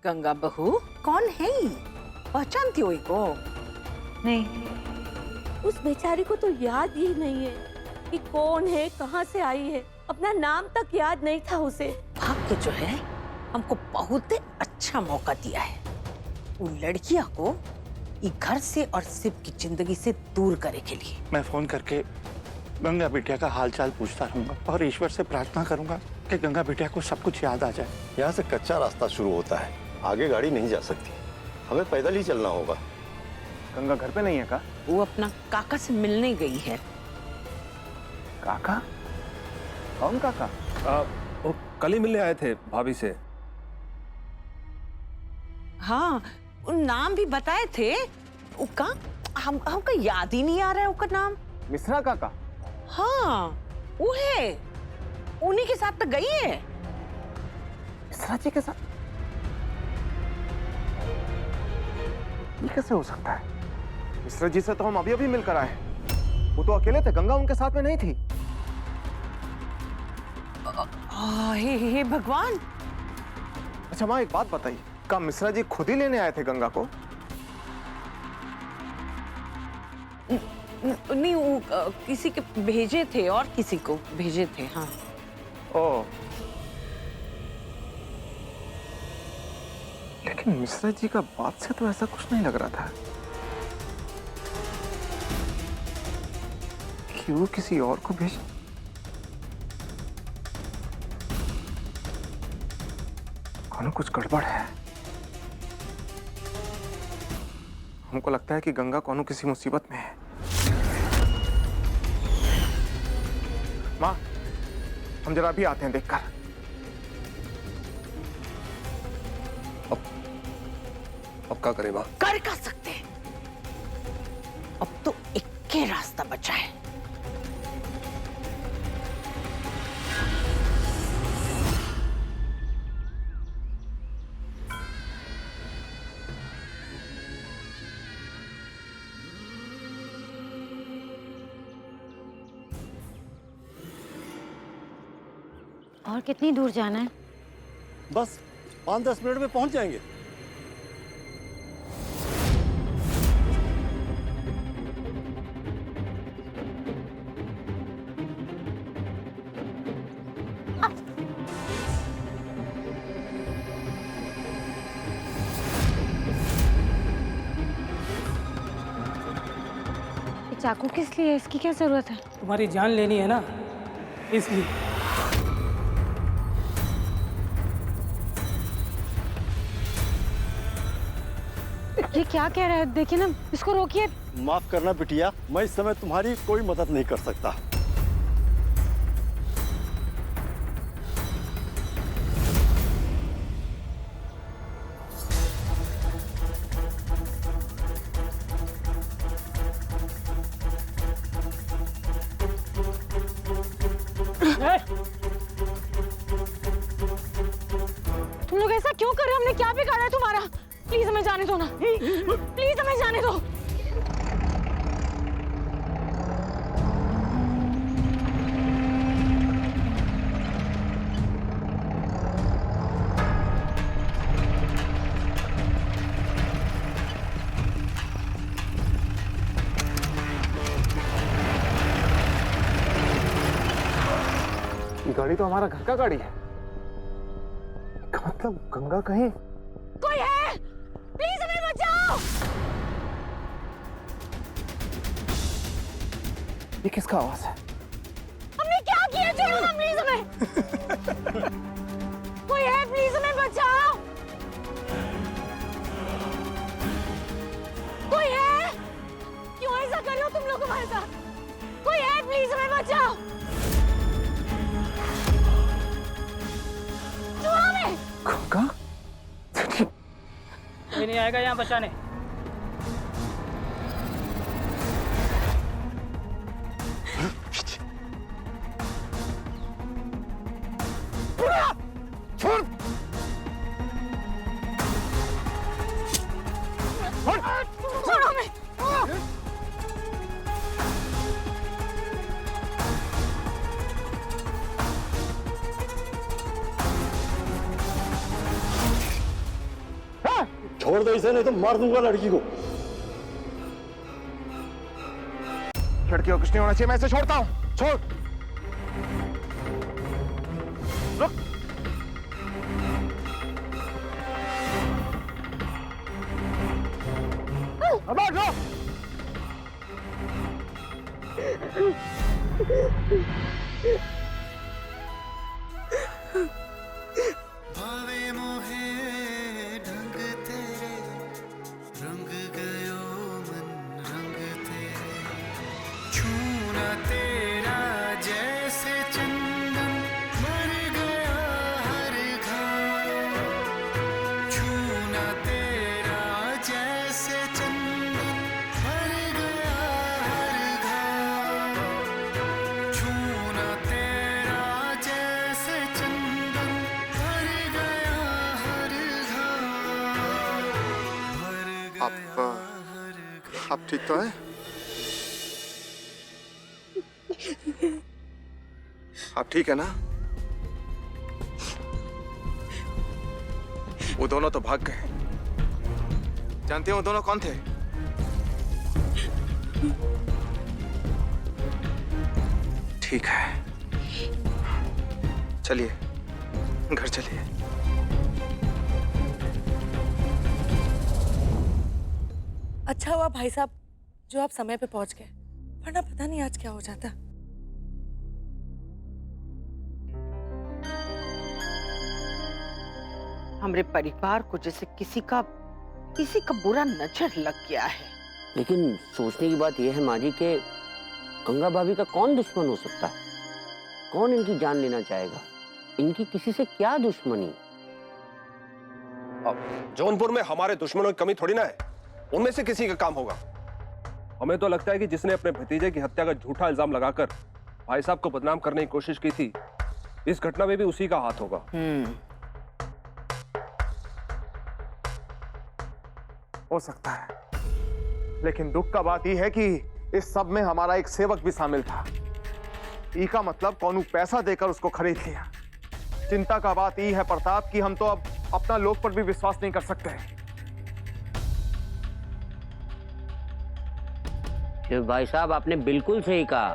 गंगा बहू, कौन है ये? पहचानती हो इको? नहीं। उस बेचारी को तो याद ही नहीं है कि कौन है, कहाँ से आई है। अपना नाम तक याद नहीं था उसे। भाग्य जो है हमको बहुत अच्छा मौका दिया है। उन लड़कियां को ये घर से और शिव की जिंदगी से दूर करे के लिए। मैं फोन करके गंगा बिटिया का हालचाल पूछता रहूंगा और ईश्वर से प्रार्थना करूंगा कि गंगा बिटिया को सब कुछ याद आ जाए। यहाँ से कच्चा रास्ता शुरू होता है, आगे गाड़ी नहीं जा सकती, हमें पैदल ही चलना होगा। गंगा घर पे नहीं है का? वो अपना काका से मिलने गई है। काका? कौन काका? वो कल ही मिलने आए थे भाभी से। हाँ, उन नाम भी बताए थे। उसका हमको याद ही नहीं आ रहा है उसका नाम। मिश्रा काका? हाँ, वो है। उन्हीं के साथ तो गई है। मिश्रा जी के साथ? ये कैसे हो सकता है? मिश्रा जी से तो हम अभी अभी मिलकर आए। वो तो अकेले थे, गंगा उनके साथ में नहीं थी। हे भगवान। अच्छा माँ, एक बात बताइए, क्या मिश्रा जी खुद ही लेने आए थे गंगा को? नहीं, वो किसी के भेजे थे और किसी को भेजे थे। हाँ। ओ, लेकिन मिश्रा जी का बात से तो ऐसा कुछ नहीं लग रहा था कि वो किसी और को भेज। कौन कुछ गड़बड़ है। हमको लगता है कि गंगा कौन किसी मुसीबत में है। माँ, हम जरा भी आते हैं देखकर। अब क्या करे माँ? कर सकते हैं। अब तो एक ही रास्ता बचा है। और कितनी दूर जाना है? बस 5-10 मिनट में पहुंच जाएंगे। चाकू किस लिए? इसकी क्या जरूरत है? तुम्हारी जान लेनी है ना, इसलिए। ये क्या कह रहा है? देखिए ना, इसको रोकिए। माफ करना बिटिया, मैं इस समय तुम्हारी कोई मदद नहीं कर सकता। तुम लोग ऐसा क्यों कर रहे हो? हमने क्या बिगाड़ा है तुम्हारा? प्लीज हमें जाने दो ना, प्लीज हमें जाने दो। ये गाड़ी तो हमारा घर का गाड़ी है। इसका मतलब गंगा कहीं। कोई है? प्लीज हमें बचाओ। ये किसका आवाज है? हमने क्या किया? छोड़ो ना प्लीज हमें। कोई है? प्लीज हमें बचाओ। कोई है? क्यों ऐसा कर रहे हो तुम लोग हमारे साथ? कोई है? प्लीज हमें बचाओ। छोड़ो हमें। गंगा? कोई नहीं आएगा यहाँ बचाने। छोड़ो हमें। छोड़ दे इसे, नहीं तो मार दूंगा लड़की को। लड़की को कुछ नहीं होना चाहिए, मैं इसे छोड़ता हूँ। छोड़। रुक। अब बैठ जाओ। आप ठीक तो हैं? आप ठीक है ना? वो दोनों तो भाग गए। जानते हो वो दोनों कौन थे? ठीक है, चलिए घर चलिए। अच्छा हुआ भाई साहब जो आप समय पे पहुंच गए, वरना पता नहीं आज क्या हो जाता। हमारे परिवार को जैसे किसी का बुरा नजर लग गया है। लेकिन सोचने की बात यह है माँ जी कि गंगा भाभी का कौन दुश्मन हो सकता है? कौन इनकी जान लेना चाहेगा? इनकी किसी से क्या दुश्मनी? जौनपुर में हमारे दुश्मनों की कमी थोड़ी ना है, उनमें से किसी का काम होगा। हमें तो लगता है कि जिसने अपने भतीजे की हत्या का झूठा इल्जाम लगाकर भाई साहब को बदनाम करने की कोशिश की थी, इस घटना में भी उसी का हाथ होगा। हो सकता है, लेकिन दुख का बात यह है कि इस सब में हमारा एक सेवक भी शामिल था। ई का मतलब कौनू पैसा देकर उसको खरीद लिया। चिंता का बात यह है प्रताप कि हम तो अब अपना लोग पर भी विश्वास नहीं कर सकते। शिव भाई साहब, आपने बिल्कुल सही कहा।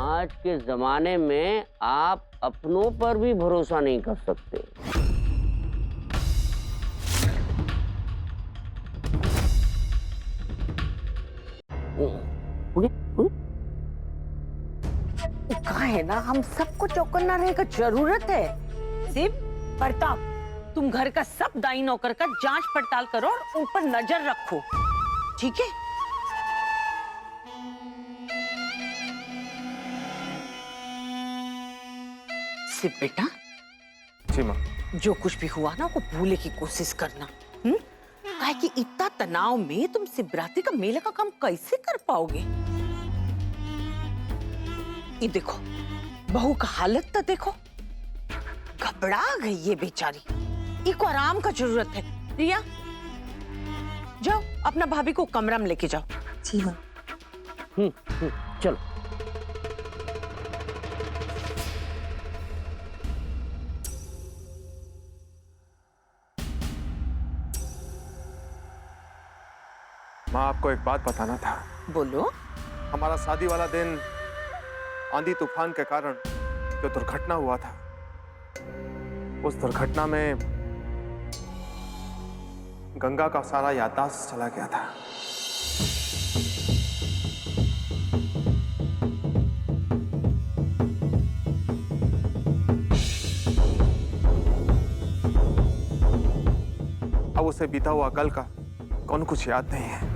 आज के जमाने में आप अपनों पर भी भरोसा नहीं कर सकते। कहा है ना, हम सबको चौकन्ना रहने का जरूरत है। शिव, प्रताप, तुम घर का सब दाई नौकर का जांच पड़ताल करो और उन पर नजर रखो, ठीक है? शिव बेटा, जी माँ। जो कुछ भी हुआ ना वो भूलने की कोशिश करना। काहे कि इतना तनाव में तुम शिवरात्रि का मेले का काम कैसे कर पाओगे? ये देखो, बहू का हालत तो देखो, घबरा गई ये बेचारी। इनको आराम का जरूरत है। रिया, जाओ अपना भाभी को कमरा में लेके जाओ। जी माँ। चलो। माँ, आपको एक बात बताना था। बोलो। हमारा शादी वाला दिन आंधी तूफान के कारण जो दुर्घटना हुआ था, उस दुर्घटना में गंगा का सारा याददाश्त चला गया था। अब उसे बीता हुआ कल का कौन कुछ याद नहीं है।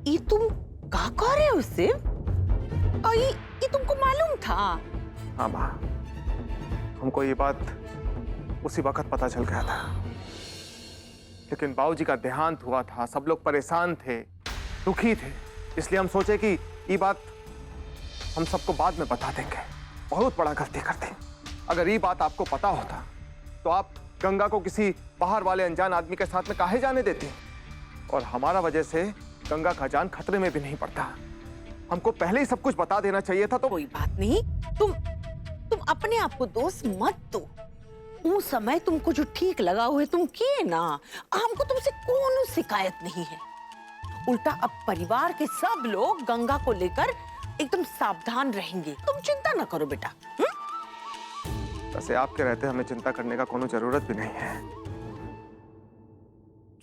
ये तुम क्या कह रहे हो शिव? और ये तुमको मालूम था? हाँ माँ, हमको ये बात उसी वक्त पता चल गया था, लेकिन बाबूजी का देहांत हुआ था, सब लोग परेशान थे, दुखी थे, इसलिए हम सोचे कि ये बात हम सबको बाद में बता देंगे। बहुत बड़ा गलती कर दी। अगर ये बात आपको पता होता तो आप गंगा को किसी बाहर वाले अनजान आदमी के साथ में काहे जाने देते, और हमारा वजह से गंगा का जान खतरे में भी नहीं पड़ता। हमको पहले ही सब कुछ बता देना चाहिए था। तो कोई बात नहीं, तुम अपने आप को दोष मत दो। उस समय तुमको जो ठीक लगा हुए तुम किए ना, हमको तुमसे कोनो शिकायत नहीं है। उल्टा अब परिवार के सब लोग गंगा को लेकर एकदम सावधान रहेंगे, तुम चिंता ना करो बेटा। वैसे आपके रहते हमें चिंता करने का कोनो जरूरत भी नहीं है।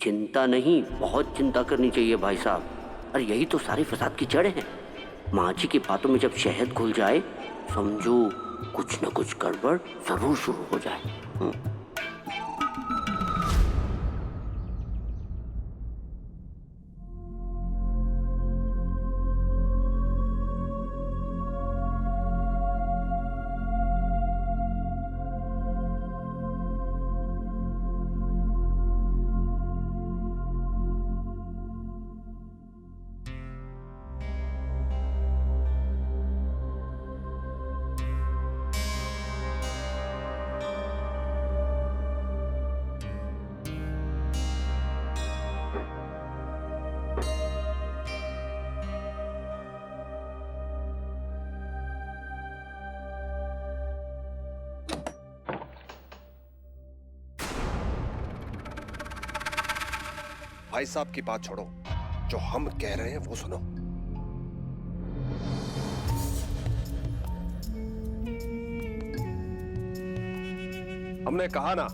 चिंता नहीं, बहुत चिंता करनी चाहिए भाई साहब। अरे यही तो सारे फसाद की जड़ है। माँ जी की बातों में जब शहद घुल जाए, समझो कुछ न कुछ गड़बड़ जरूर शुरू हो जाए। भाई साहब की बात छोड़ो, जो हम कह रहे हैं वो सुनो। हमने कहा ना,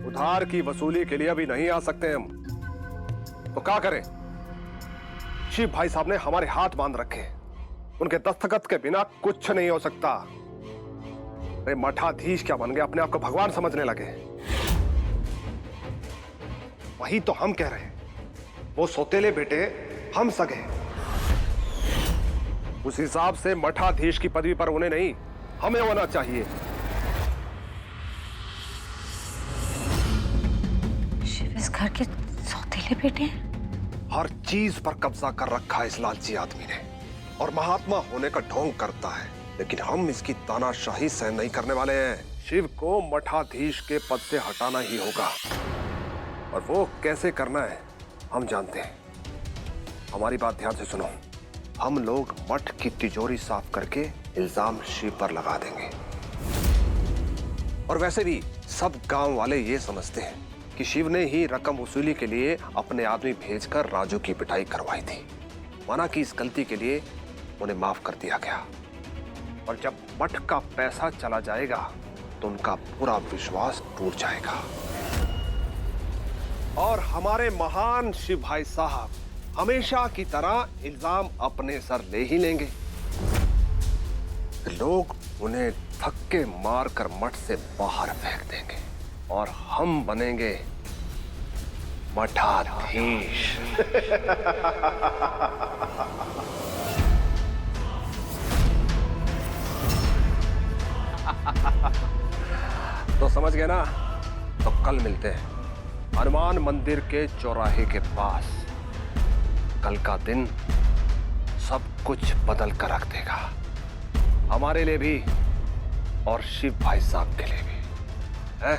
उधार की वसूली के लिए अभी नहीं आ सकते हम, तो क्या करें? शिव भाई साहब ने हमारे हाथ बांध रखे, उनके दस्तखत के बिना कुछ नहीं हो सकता। अरे मठाधीश क्या बन गए, अपने आप को भगवान समझने लगे। वही तो हम कह रहे हैं, वो सौतेले बेटे, हम सगे। उस हिसाब से मठाधीश की पदवी पर उन्हें नहीं, हमें होना चाहिए। शिव इस घर के सौतेले बेटे हैं? हर चीज पर कब्जा कर रखा है इस लालची आदमी ने, और महात्मा होने का ढोंग करता है, लेकिन हम इसकी तानाशाही सहन नहीं करने वाले हैं। शिव को मठाधीश के पद से हटाना ही होगा, और वो कैसे करना है हम जानते हैं। हमारी बात ध्यान से सुनो। हम लोग मठ की तिजोरी साफ करके इल्जाम शिव पर लगा देंगे। और वैसे भी सब गांव वाले ये समझते हैं कि शिव ने ही रकम वसूली के लिए अपने आदमी भेजकर राजू की पिटाई करवाई थी। माना कि इस गलती के लिए उन्हें माफ कर दिया गया, और जब मठ का पैसा चला जाएगा तो उनका पूरा विश्वास टूट जाएगा, और हमारे महान शिव भाई साहब हमेशा की तरह इल्जाम अपने सर ले ही लेंगे। लोग उन्हें धक्के मारकर मठ से बाहर फेंक देंगे, और हम बनेंगे मठाधीश। तो समझ गए ना? तो कल मिलते हैं हनुमान मंदिर के चौराहे के पास। कल का दिन सब कुछ बदल कर रख देगा, हमारे लिए भी और शिव भाई साहब के लिए भी, है?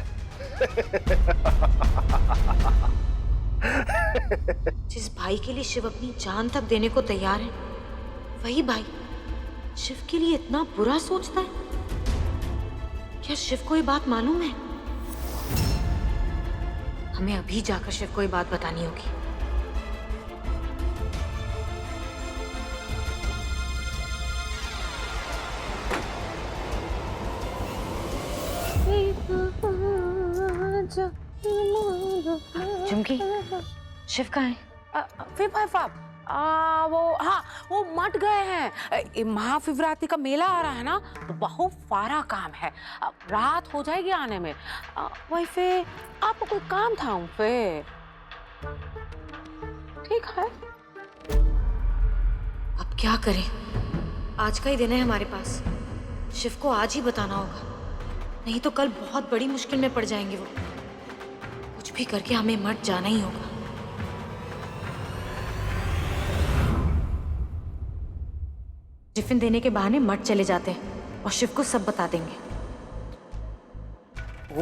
जिस भाई के लिए शिव अपनी जान तक देने को तैयार है, वही भाई शिव के लिए इतना बुरा सोचता है। क्या शिव को ये बात मालूम है? हमें अभी जाकर शिव को ये बात बतानी होगी। चुमकी, शिव कहाँ है? वो मट गए हैं। महाशिवरात्रि का मेला आ रहा है ना, तो बहुत सारा काम है, रात हो जाएगी आने में। वैसे आपको कोई काम था उनसे? ठीक है, अब क्या करें? आज का ही दिन है हमारे पास, शिव को आज ही बताना होगा, नहीं तो कल बहुत बड़ी मुश्किल में पड़ जाएंगे वो। कुछ भी करके हमें मठ जाना ही होगा। टिफिन देने के बहाने मठ चले जाते हैं और शिव को सब बता देंगे।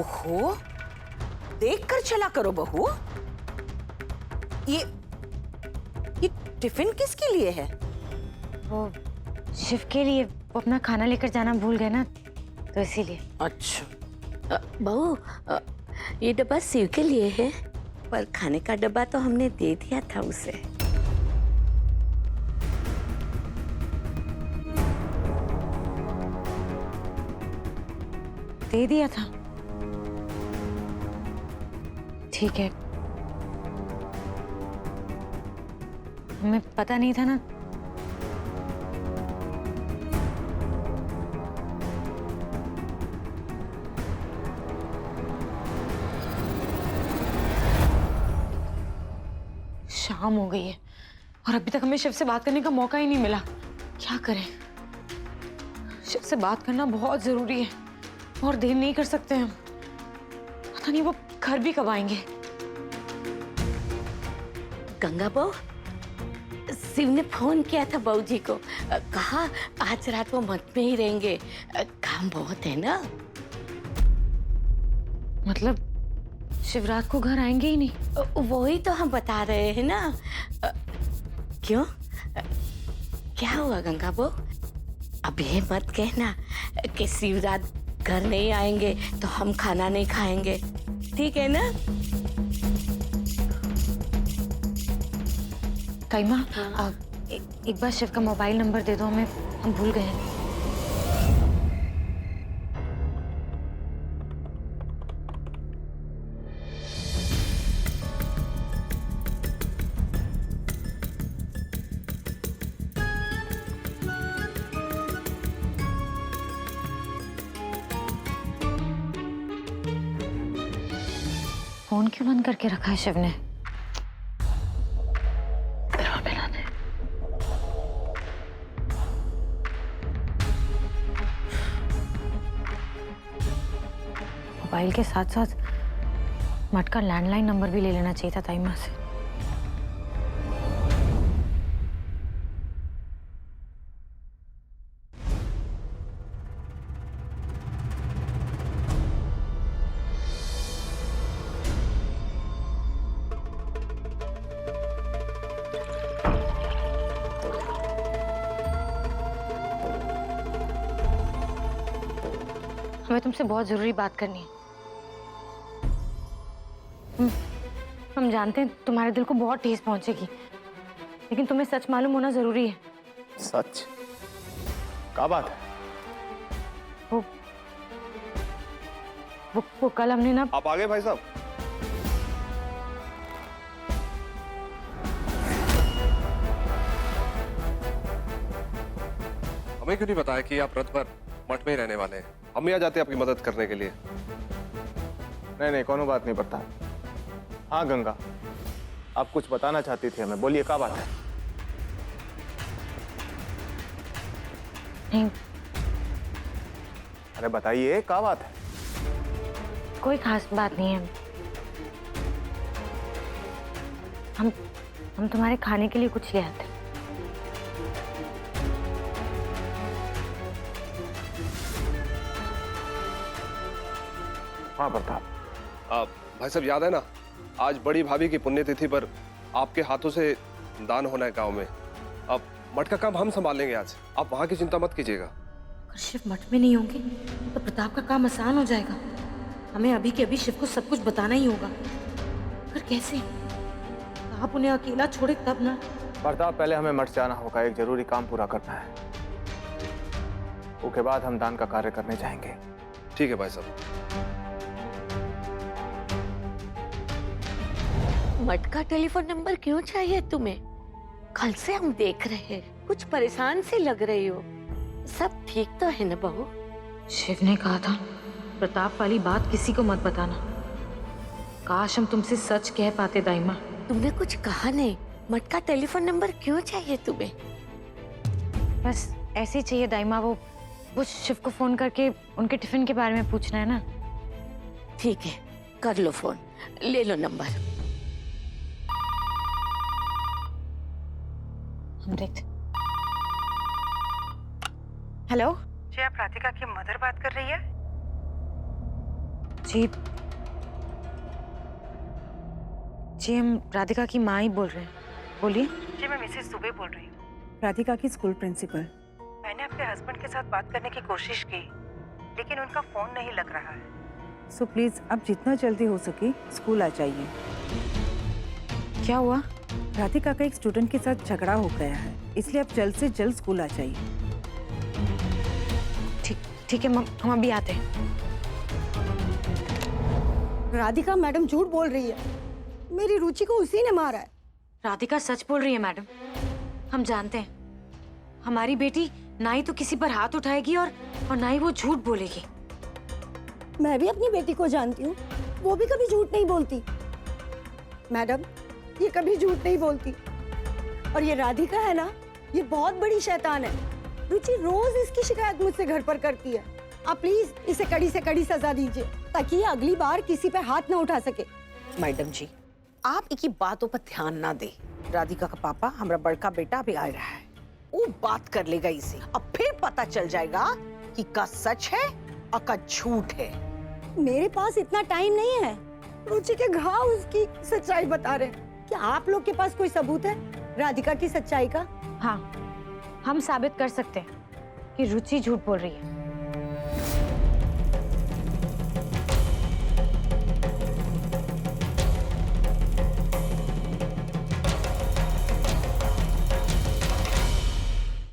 ओहो, देख कर चला करो बहू। ये टिफिन किसके लिए है? वो शिव के लिए, वो अपना खाना लेकर जाना भूल गए ना, तो इसीलिए। अच्छा, बहू, ये डब्बा शिव के लिए है, पर खाने का डब्बा तो हमने दे दिया था उसे। दे दिया था? ठीक है, हमें पता नहीं था ना। शाम हो गई है और अभी तक हमें शिव से बात करने का मौका ही नहीं मिला। क्या करें? शिव से बात करना बहुत जरूरी है और देर नहीं कर सकते हम। पता नहीं वो घर भी कब आएंगे। गंगा बहू, शिव ने फोन किया था बहू जी को, कहा आज रात वो मठ में ही रहेंगे, काम बहुत है ना। मतलब शिवरात को घर आएंगे ही नहीं? वही तो हम बता रहे हैं ना। क्यों, क्या हुआ गंगा बहू? अब ये मत कहना कि शिवरात घर नहीं आएंगे तो हम खाना नहीं खाएंगे, ठीक है ना? ताईमा, एक बार शिव का मोबाइल नंबर दे दो हमें, हम भूल गए हैं। फोन क्यों बंद करके रखा है शिव ने? मोबाइल के साथ साथ मट का लैंडलाइन नंबर भी ले लेना चाहिए था ताईमा से। हमें तुमसे बहुत जरूरी बात करनी है। हम जानते हैं तुम्हारे दिल को बहुत ठेस पहुंचेगी, लेकिन तुम्हें सच मालूम होना जरूरी है। सच? क्या बात है? वो कल हमने ना। आप आ गए भाई साहब? हमें क्यों नहीं बताया कि आप रात भर मठ में ही रहने वाले हैं? हम भी आ जाते हैं आपकी मदद करने के लिए। नहीं, कोनो बात नहीं पता। हाँ गंगा, आप कुछ बताना चाहती थी हमें, बोलिए क्या बात है? नहीं। अरे बताइए क्या बात है? कोई खास बात नहीं है। हम तुम्हारे खाने के लिए कुछ ले आते। हाँ प्रताप। भाई साहब याद है ना, आज बड़ी भाभी की पुण्यतिथि पर आपके हाथों से दान होना है गांव में। अब मठ का काम हम संभाल लेंगे आज, आप वहां की चिंता मत कीजिएगा। अगर शिव मठ में नहीं होंगे तो प्रताप का काम आसान हो जाएगा। हमें अभी के अभी शिव को सब कुछ बताना ही होगा। पर कैसे? आप उन्हें अकेला छोड़े तब ना। प्रताप, पहले हमें मठ जाना होगा, एक जरूरी काम पूरा करना है। उसके बाद हम दान का कार्य करने जाएंगे। ठीक है भाई साहब। मठ का टेलीफोन नंबर क्यों चाहिए तुम्हें? कल से हम देख रहे हैं, कुछ परेशान सी लग रही हो। सब ठीक तो है ना बहू? शिव ने कहा था प्रताप वाली बात किसी को मत बताना। काश हम तुमसे सच कह पाते दाइमा। तुमने कुछ कहा नहीं। मठ का टेलीफोन नंबर क्यों चाहिए तुम्हें? बस ऐसे ही चाहिए दाइमा। वो शिव को फोन करके उनके टिफिन के बारे में पूछना है ना। ठीक है, कर लो फोन, ले लो नंबर। हेलो जी, आप राधिका की मदर बात कर रही है? जी हम राधिका की माँ ही बोल रहे हैं। बोलिए। जी मैं मिसेस दुबे बोल रही हूँ, राधिका की स्कूल प्रिंसिपल। मैंने आपके हस्बैंड के साथ बात करने की कोशिश की, लेकिन उनका फोन नहीं लग रहा है। सो प्लीज अब जितना जल्दी हो सके स्कूल आ जाइए। क्या हुआ? राधिका का एक स्टूडेंट के साथ झगड़ा हो गया है, इसलिए आप जल्द से जल्द स्कूल आ जाइए। ठीक है, हम अभी आते हैं। राधिका मैडम झूठ बोल रही है, मेरी रुचि को उसी ने मारा है। राधिका सच बोल रही है मैडम। हम जानते हैं हमारी बेटी ना ही तो किसी पर हाथ उठाएगी और ना ही वो झूठ बोलेगी। मैं भी अपनी बेटी को जानती हूँ, वो भी कभी झूठ नहीं बोलती। मैडम, ये कभी झूठ नहीं बोलती। और ये राधिका है ना, ये बहुत बड़ी शैतान है। रुचि रोज इसकी शिकायत मुझसे घर पर करती है। आप प्लीज इसे कड़ी से कड़ी सजा दीजिए ताकि ये अगली बार किसी पे हाथ ना उठा सके। मैडम जी, आप इनकी बातों पर ध्यान ना दे। राधिका का पापा, हमारा बड़का बेटा अभी आ रहा है, वो बात कर लेगा इसे। अब फिर पता चल जाएगा कि का सच है और का झूठ है। मेरे पास इतना टाइम नहीं है। रुचि के घाव उसकी सच्चाई बता रहे। क्या आप लोग के पास कोई सबूत है राधिका की सच्चाई का? हाँ, हम साबित कर सकते हैं कि रुचि झूठ बोल रही है।